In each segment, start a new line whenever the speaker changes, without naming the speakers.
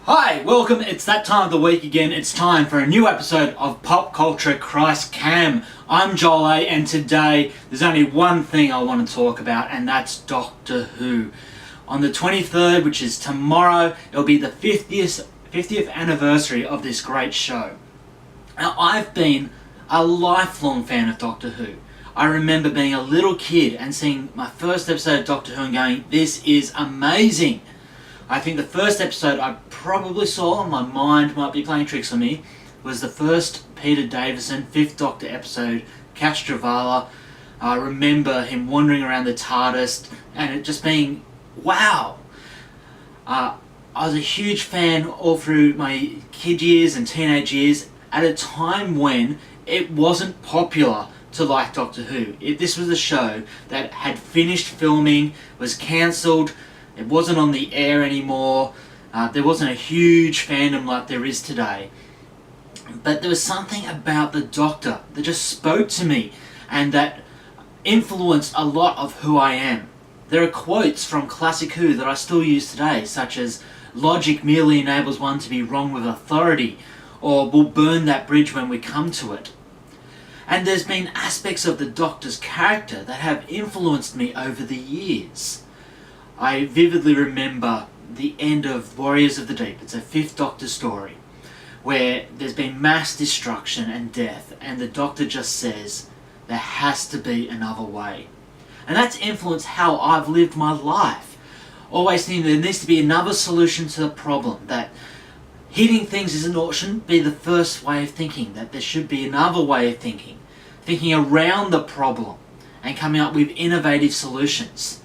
Hi, welcome. It's that time of the week again. It's time for a new episode of Pop Culture Christ Cam. I'm Joel A, and today there's only one thing I want to talk about, and that's Doctor Who. On the 23rd, which is tomorrow, it'll be the 50th anniversary of this great show. Now, I've been a lifelong fan of Doctor Who. I remember being a little kid and seeing my first episode of Doctor Who and going, this is amazing. I think the first episode I probably saw, and my mind might be playing tricks on me, was the first Peter Davison 5th Doctor episode, Castrovala. I remember him wandering around the TARDIS and it just being, wow. I was a huge fan all through my kid years and teenage years at a time when it wasn't popular to like Doctor Who. This was a show that had finished filming, was cancelled. It wasn't on the air anymore. There wasn't a huge fandom like there is today. But there was something about the Doctor that just spoke to me and that influenced a lot of who I am. There are quotes from classic Who that I still use today, such as, "Logic merely enables one to be wrong with authority," or "we'll burn that bridge when we come to it." And there's been aspects of the Doctor's character that have influenced me over the years. I vividly remember the end of Warriors of the Deep. It's a 5th Doctor story where there's been mass destruction and death, and the Doctor just says, there has to be another way. And that's influenced how I've lived my life. Always thinking there needs to be another solution to the problem, that hitting things shouldn't be the first way of thinking, that there should be another way of thinking around the problem and coming up with innovative solutions.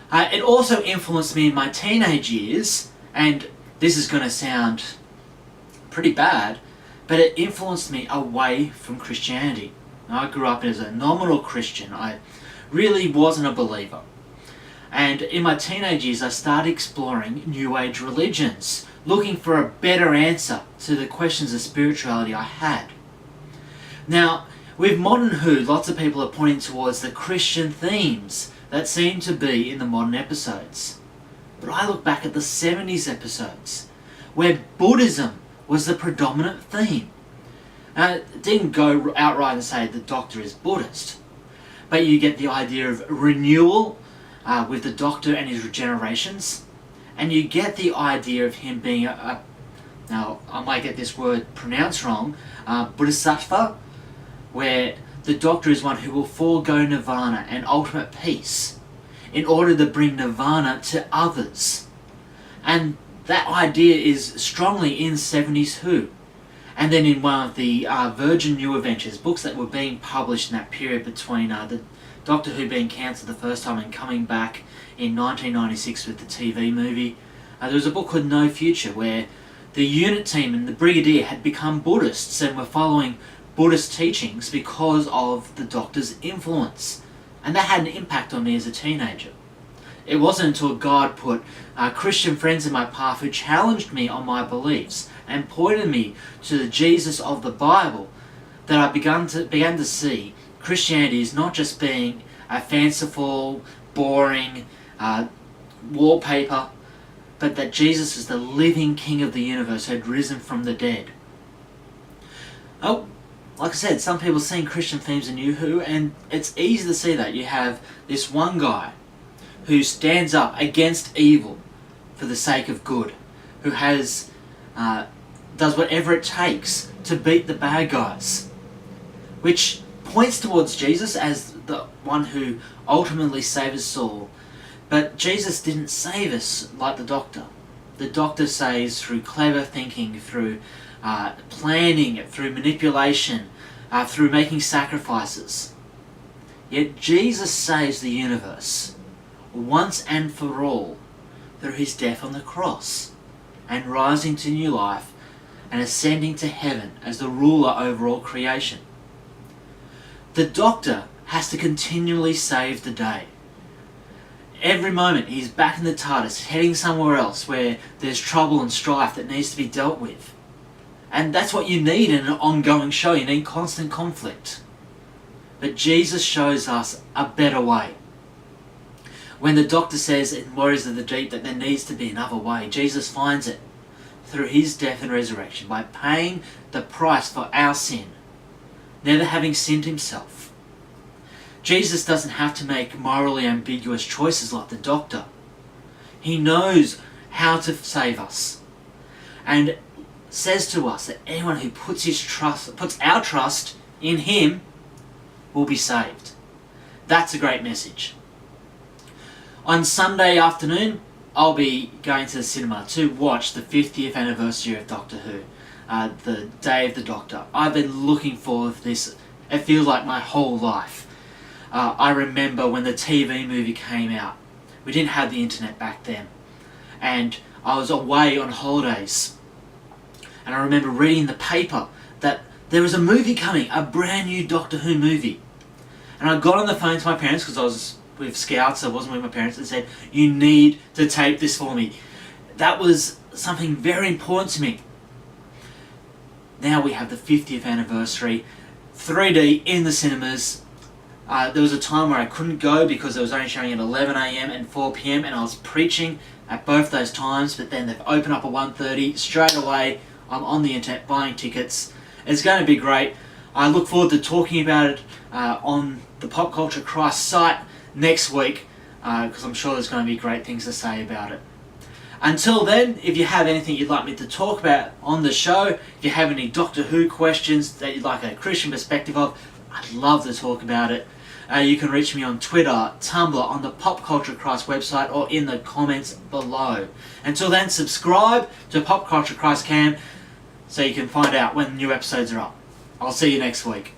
It also influenced me in my teenage years, and this is going to sound pretty bad, but it influenced me away from Christianity. Now, I grew up as a nominal Christian. I really wasn't a believer. And in my teenage years, I started exploring New Age religions, looking for a better answer to the questions of spirituality I had. Now, with modern Who, lots of people are pointing towards the Christian themes that seem to be in the modern episodes. But I look back at the 70s episodes, where Buddhism was the predominant theme. It didn't go outright and say the Doctor is Buddhist, but you get the idea of renewal with the Doctor and his regenerations, and you get the idea of him being now I might get this word pronounced wrong, Bodhisattva, where the Doctor is one who will forego nirvana and ultimate peace in order to bring nirvana to others. And that idea is strongly in 70s Who. And then in one of the Virgin New Adventures, books that were being published in that period between the Doctor Who being cancelled the first time and coming back in 1996 with the TV movie, there was a book called No Future where the unit team and the Brigadier had become Buddhists and were following Buddhist teachings because of the Doctor's influence. And that had an impact on me as a teenager. It wasn't until God put Christian friends in my path who challenged me on my beliefs and pointed me to the Jesus of the Bible that I began to see Christianity as not just being a fanciful, boring wallpaper, but that Jesus is the living King of the universe who had risen from the dead. Like I said, some people sing Christian themes in New Who, and it's easy to see that. You have this one guy who stands up against evil for the sake of good, who does whatever it takes to beat the bad guys, which points towards Jesus as the one who ultimately saved us all. But Jesus didn't save us like the Doctor. The Doctor saves through clever thinking, through planning, through manipulation, through making sacrifices. Yet Jesus saves the universe once and for all through his death on the cross and rising to new life and ascending to heaven as the ruler over all creation. The Doctor has to continually save the day. Every moment he's back in the TARDIS, heading somewhere else where there's trouble and strife that needs to be dealt with. And that's what you need in an ongoing show. You need constant conflict. But Jesus shows us a better way. When the Doctor says in Warriors of the Deep that there needs to be another way, Jesus finds it. through his death and resurrection, by paying the price for our sin, never having sinned himself. Jesus doesn't have to make morally ambiguous choices like the doctor. He knows how to save us, and says to us that anyone who puts our trust in him will be saved. That's a great message. On Sunday afternoon, I'll be going to the cinema to watch the 50th anniversary of Doctor Who, the Day of the Doctor. I've been looking forward to this, it feels like my whole life. I remember when the TV movie came out. We didn't have the internet back then, and I was away on holidays, and I remember reading in the paper that there was a movie coming, a brand new Doctor Who movie. And I got on the phone to my parents, because I was with Scouts, I wasn't with my parents, and said, you need to tape this for me. That was something very important to me. Now we have the 50th anniversary, 3D in the cinemas. There was a time where I couldn't go because it was only showing at 11 AM and 4 PM, and I was preaching at both those times, but then they've opened up at 1:30. Straight away, I'm on the internet buying tickets. It's going to be great. I look forward to talking about it on the Pop Culture Christ site next week, because I'm sure there's going to be great things to say about it. Until then, if you have anything you'd like me to talk about on the show, if you have any Doctor Who questions that you'd like a Christian perspective of, I'd love to talk about it. You can reach me on Twitter, Tumblr, on the Pop Culture Christ website, or in the comments below. Until then, subscribe to Pop Culture Christ Cam so you can find out when new episodes are up. I'll see you next week.